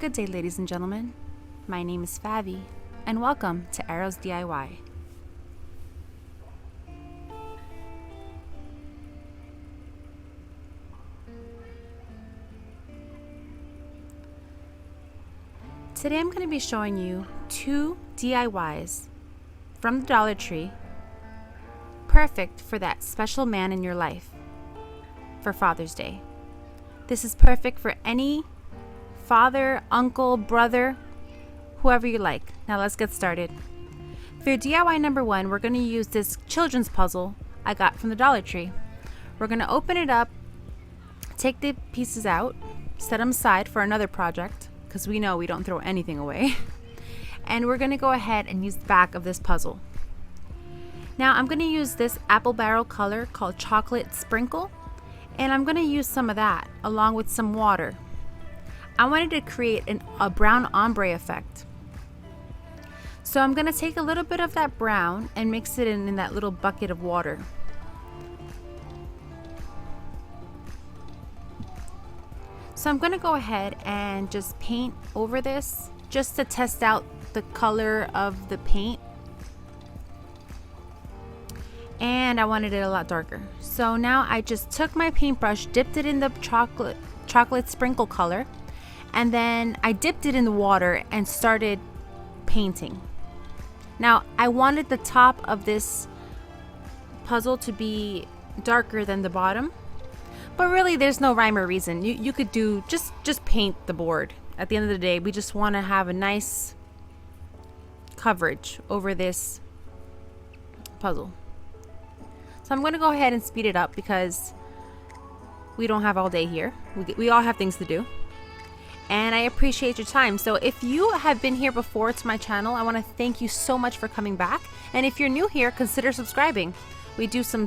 Good day, ladies and gentlemen. My name is Favi, and welcome to Arrows DIY. Today I'm going to be showing you 2 DIYs from the Dollar Tree, perfect for that special man in your life for Father's Day. This is perfect for any father, uncle, brother, whoever you like. Now let's get started. For DIY number 1, we're going to use this children's puzzle I got from the Dollar Tree. We're going to open it up, take the pieces out, set them aside for another project, because we know we don't throw anything away. And we're going to go ahead and use the back of this puzzle. Now I'm going to use this apple barrel color called Chocolate Sprinkle, and I'm going to use some of that along with some water. I wanted to create a brown ombre effect. So I'm going to take a little bit of that brown and mix it in that little bucket of water. So I'm going to go ahead and just paint over this just to test out the color of the paint. And I wanted it a lot darker. So now I just took my paintbrush, dipped it in the chocolate sprinkle color, and then I dipped it in the water and started painting. Now I wanted the top of this puzzle to be darker than the bottom, but really there's no rhyme or reason. You could do just paint the board. At the end of the day, we just want to have a nice coverage over this puzzle. So I'm going to go ahead and speed it up because we don't have all day here. We all have things to do. And I appreciate your time. So if you have been here before to my channel, I want to thank you so much for coming back. And if you're new here, consider subscribing. We do some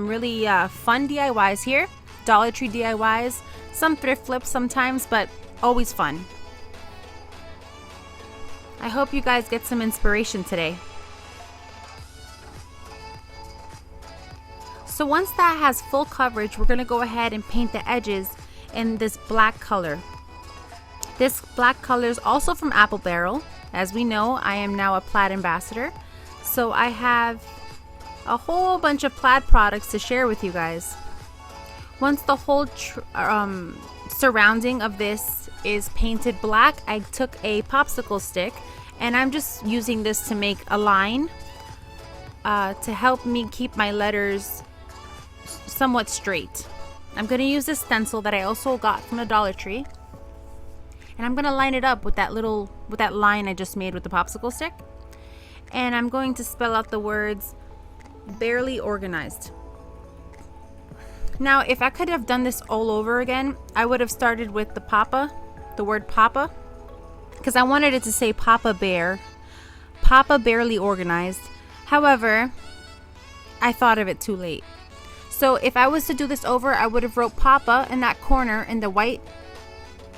really fun DIYs here. Dollar Tree DIYs, some thrift flips sometimes, but always fun. I hope you guys get some inspiration today. So once that has full coverage, we're going to go ahead and paint the edges in this black color. This black color is also from Apple Barrel. As we know, I am now a plaid ambassador. So I have a whole bunch of plaid products to share with you guys. Once the whole surrounding of this is painted black, I took a popsicle stick and I'm just using this to make a line to help me keep my letters somewhat straight. I'm going to use this stencil that I also got from the Dollar Tree. And I'm going to line it up with that line I just made with the popsicle stick. And I'm going to spell out the words barely organized. Now, if I could have done this all over again, I would have started with the word Papa, because I wanted it to say Papa Bear, Papa barely organized. However, I thought of it too late. So if I was to do this over, I would have wrote Papa in that corner in the white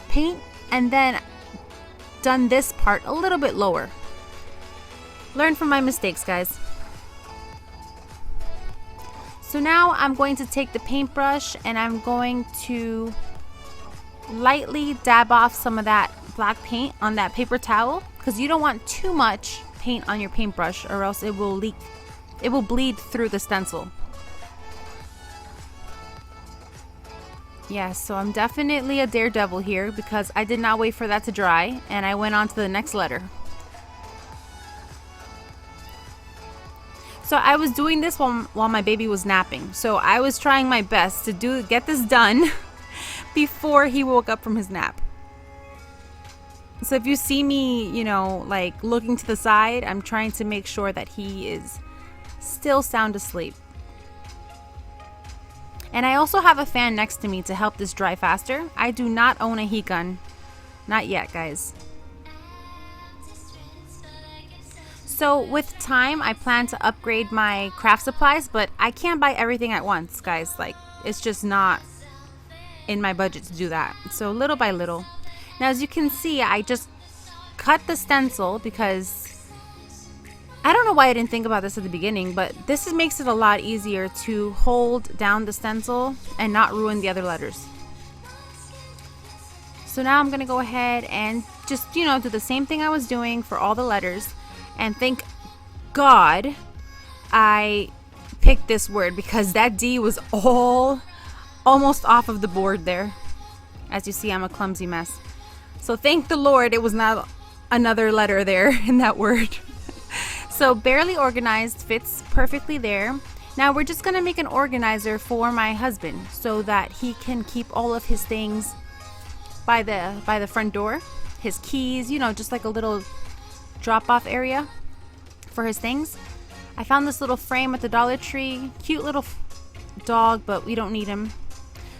paint, and then done this part a little bit lower. Learn from my mistakes, guys. So now I'm going to take the paintbrush and I'm going to lightly dab off some of that black paint on that paper towel, because you don't want too much paint on your paintbrush or else it will leak. It will bleed through the stencil. Yes, so I'm definitely a daredevil here because I did not wait for that to dry and I went on to the next letter. So I was doing this while my baby was napping. So I was trying my best to get this done before he woke up from his nap. So if you see me, like looking to the side, I'm trying to make sure that he is still sound asleep. And I also have a fan next to me to help this dry faster. I do not own a heat gun. Not yet, guys. So with time, I plan to upgrade my craft supplies, but I can't buy everything at once, guys. Like, it's just not in my budget to do that. So little by little. Now, as you can see, I just cut the stencil because I don't know why I didn't think about this at the beginning, but this makes it a lot easier to hold down the stencil and not ruin the other letters. So now I'm gonna go ahead and just, you know, do the same thing I was doing for all the letters. And thank God I picked this word, because that D was almost off of the board there. As you see, I'm a clumsy mess. So thank the Lord it was not another letter there in that word. So barely organized fits perfectly there. Now we're just gonna make an organizer for my husband so that he can keep all of his things by the front door. His keys, you know, just like a little drop-off area for his things. I found this little frame at the Dollar Tree. Cute little dog, but we don't need him.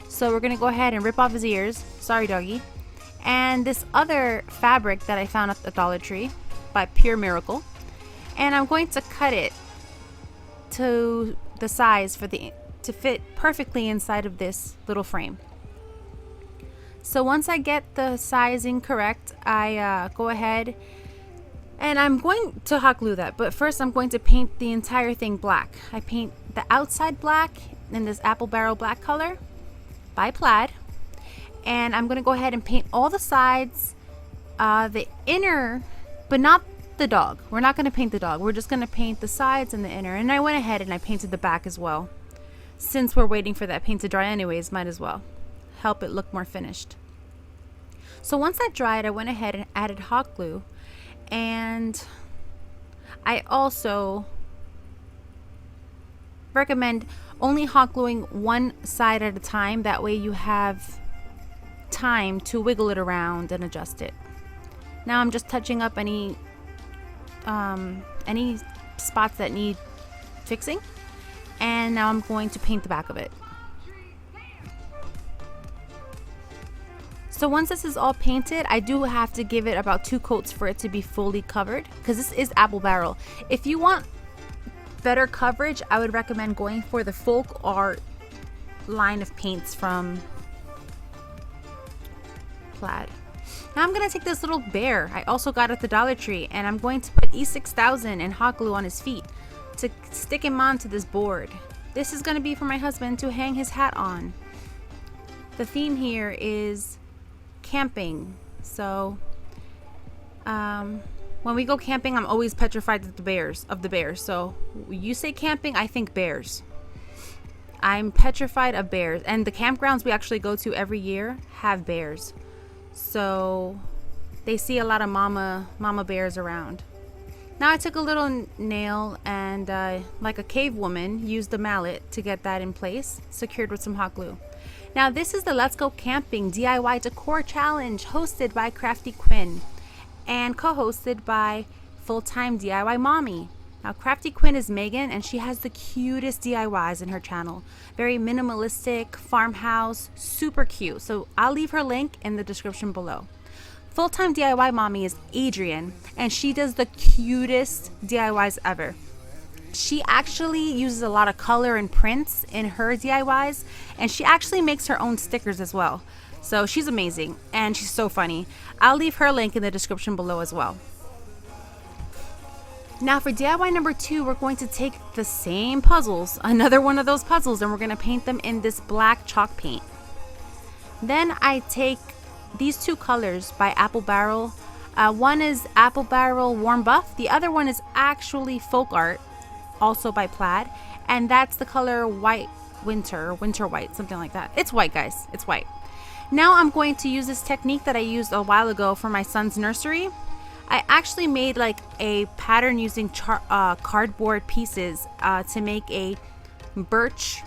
So we're gonna go ahead and rip off his ears. Sorry, doggy. And this other fabric that I found at the Dollar Tree by Pure Miracle. And I'm going to cut it to the size to fit perfectly inside of this little frame. So once I get the sizing correct, I go ahead and I'm going to hot glue that. But first I'm going to paint the entire thing black. I paint the outside black in this apple barrel black color by Plaid. And I'm going to go ahead and paint all the sides, the inner, but not the dog. We're not going to paint the dog. We're just going to paint the sides and the inner. And I went ahead and I painted the back as well. Since we're waiting for that paint to dry anyways, might as well help it look more finished. So once that dried, I went ahead and added hot glue. And I also recommend only hot gluing one side at a time. That way you have time to wiggle it around and adjust it. Now I'm just touching up any spots that need fixing, and now I'm going to paint the back of it. So once this is all painted, I do have to give it about 2 coats for it to be fully covered, because this is apple barrel. If you want better coverage, I would recommend going for the folk art line of paints from Plaid. Now I'm going to take this little bear I also got at the Dollar Tree, and I'm going to put E6000 and hot glue on his feet to stick him onto this board. This is going to be for my husband to hang his hat on. The theme here is camping, so when we go camping, I'm always petrified of the bears. So you say camping, I think bears. I'm petrified of bears, and the campgrounds we actually go to every year have bears. So they see a lot of mama bears around. Now I took a little nail and like a cave woman, used the mallet to get that in place, secured with some hot glue. Now this is the Let's Go Camping DIY Decor Challenge, hosted by Crafty Quinn and co-hosted by FullTime DIY Mommy. Now Crafty Quinn is Megan, and she has the cutest DIYs in her channel. Very minimalistic, farmhouse, super cute. So I'll leave her link in the description below. FullTime DIY Mommy is Adrien, and she does the cutest DIYs ever. She actually uses a lot of color and prints in her DIYs, and she actually makes her own stickers as well. So she's amazing, and she's so funny. I'll leave her link in the description below as well. Now for DIY number 2, we're going to take the same puzzles, another one of those puzzles, and we're going to paint them in this black chalk paint. Then I take these 2 colors by Apple Barrel. One is Apple Barrel Warm Buff. The other one is actually Folk Art, also by Plaid. And that's the color White Winter, or Winter White, something like that. It's white, guys. It's white. Now I'm going to use this technique that I used a while ago for my son's nursery. I actually made like a pattern using cardboard pieces to make a birch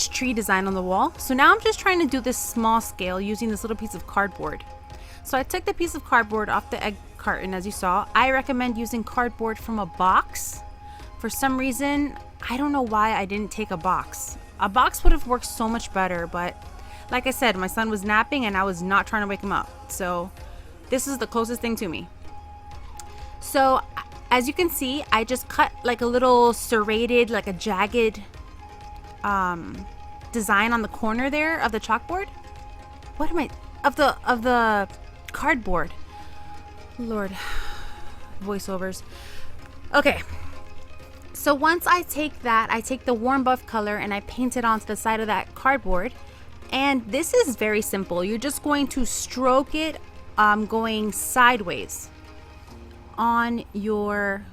tree design on the wall. So now I'm just trying to do this small scale using this little piece of cardboard. So I took the piece of cardboard off the egg carton, as you saw. I recommend using cardboard from a box. For some reason, I don't know why I didn't take a box. A box would have worked so much better, but like I said, my son was napping and I was not trying to wake him up. So this is the closest thing to me. So as you can see, I just cut like a little serrated, like a jagged design on the corner there of the chalkboard. What am I, of the cardboard. Lord, voiceovers. Okay. So once I take that, I take the warm buff color and I paint it onto the side of that cardboard. And this is very simple. You're just going to stroke it going sideways on your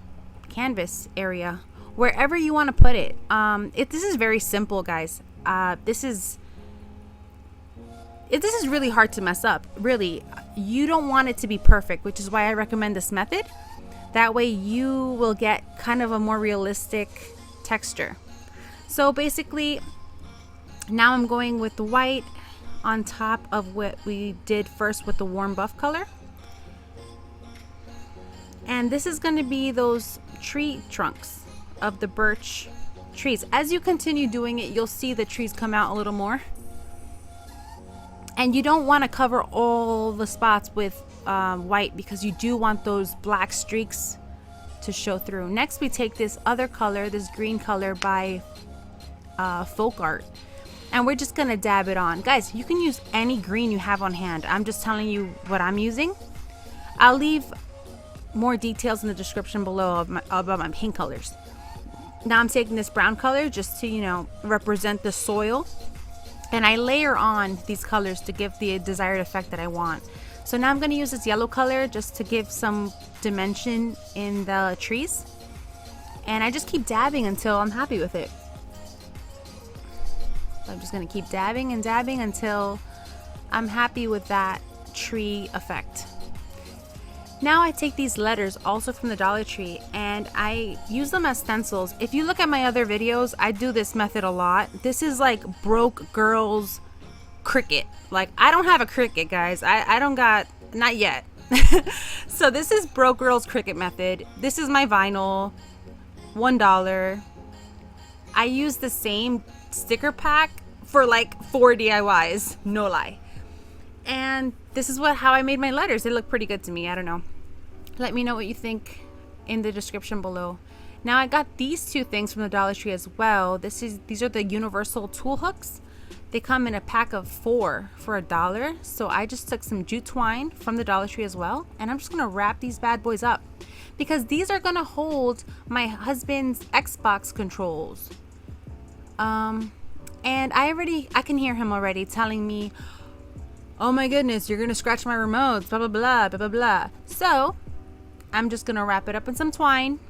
canvas area, wherever you want to put it. This is very simple, guys. This is really hard to mess up. Really, you don't want it to be perfect, which is why I recommend this method. That way you will get kind of a more realistic texture. So basically, now I'm going with the white on top of what we did first with the warm buff color. And this is going to be those tree trunks of the birch trees. As you continue doing it, you'll see the trees come out a little more. And you don't want to cover all the spots with white, because you do want those black streaks to show through. Next, we take this other color, this green color by Folk Art, and we're just gonna dab it on. Guys, you can use any green you have on hand. I'm just telling you what I'm using. I'll leave more details in the description below about my paint colors. Now I'm taking this brown color just to, you know, represent the soil, and I layer on these colors to give the desired effect that I want. So now I'm going to use this yellow color just to give some dimension in the trees, and I just keep dabbing until I'm happy with it. So I'm just going to keep dabbing and dabbing until I'm happy with that tree effect. Now I take these letters, also from the Dollar Tree, and I use them as stencils. If you look at my other videos, I do this method a lot. This is like broke girls Cricut. Like, I don't have a Cricut, guys. I don't got, not yet. So this is broke girls Cricut method. This is my vinyl, $1. I use the same sticker pack for like 4 DIYs, no lie. And this is how I made my letters. They look pretty good to me. I don't know. Let me know what you think in the description below. Now I got these two things from the Dollar Tree as well. These are the universal tool hooks. They come in a pack of 4 for $1. So I just took some jute twine from the Dollar Tree as well, and I'm just gonna wrap these bad boys up, because these are gonna hold my husband's Xbox controls. And I can hear him already telling me, oh my goodness, you're gonna scratch my remotes, blah blah blah blah blah blah. So I'm just gonna wrap it up in some twine.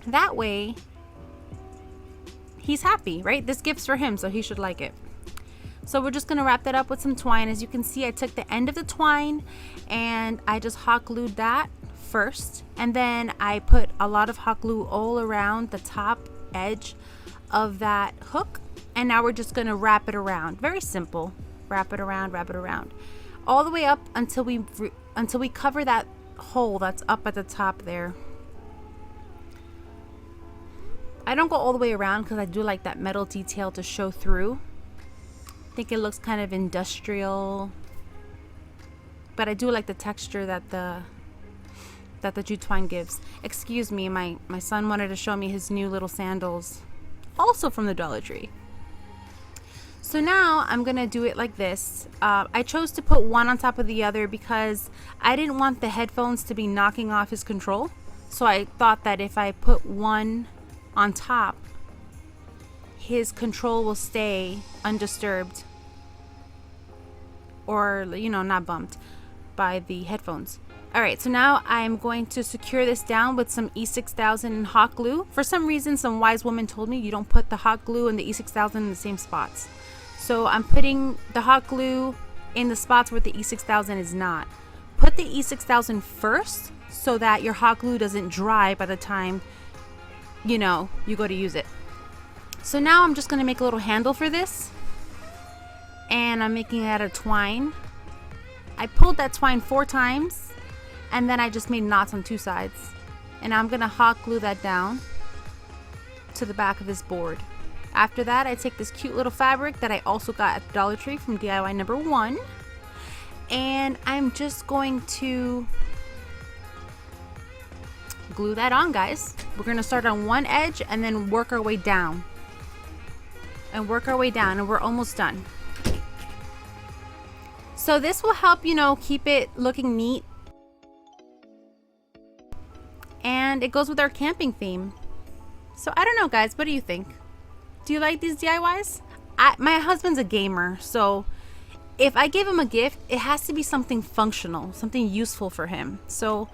That way he's happy, right? This gift's for him, so he should like it. So we're just gonna wrap that up with some twine. As you can see, I took the end of the twine and I just hot glued that first, and then I put a lot of hot glue all around the top edge of that hook, and now we're just gonna wrap it around. Very simple. Wrap it around all the way up until we cover that hole that's up at the top there. I don't go all the way around because I do like that metal detail to show through. I think it looks kind of industrial, but I do like the texture that the jute twine gives. Excuse me, my son wanted to show me his new little sandals, also from the Dollar Tree. So now I'm gonna do it like this. I chose to put one on top of the other because I didn't want the headphones to be knocking off his control. So I thought that if I put one on top, his control will stay undisturbed, or, you know, not bumped by the headphones. All right, so now I'm going to secure this down with some E6000 hot glue. For some reason, some wise woman told me you don't put the hot glue and the E6000 in the same spots. So I'm putting the hot glue in the spots where the E6000 is not. Put the E6000 first so that your hot glue doesn't dry by the time, you know, you go to use it. So now I'm just gonna make a little handle for this, and I'm making it out of twine. I pulled that twine 4 times, and then I just made knots on 2 sides. And I'm gonna hot glue that down to the back of this board. After that, I take this cute little fabric that I also got at the Dollar Tree from DIY number 1, and I'm just going to glue that on, guys. We're gonna start on one edge and then work our way down. And we're almost done. So this will help, you know, keep it looking neat. And it goes with our camping theme. So I don't know, guys, what do you think? Do you like these DIYs? my husband's a gamer, so if I give him a gift, it has to be something functional, something useful for him. So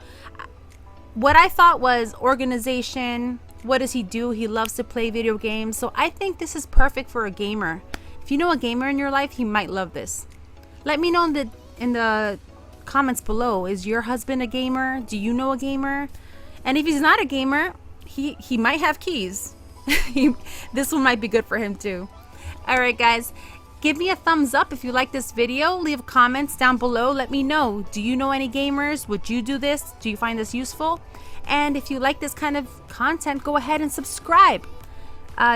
what I thought was organization. What does he do? He loves to play video games. So I think this is perfect for a gamer. If you know a gamer in your life, he might love this. Let me know in the comments below. Is your husband a gamer? Do you know a gamer? And if he's not a gamer, he might have keys. This one might be good for him too. All right, guys. Give me a thumbs up if you like this video. Leave comments down below. Let me know. Do you know any gamers? Would you do this? Do you find this useful? And if you like this kind of content, go ahead and subscribe.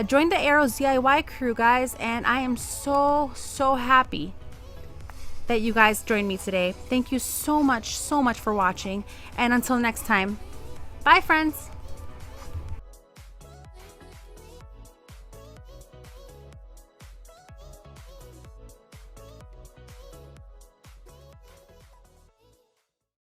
Join the Arrows DIY crew, guys. And I am so happy that you guys joined me today. Thank you so much for watching. And until next time, bye, friends.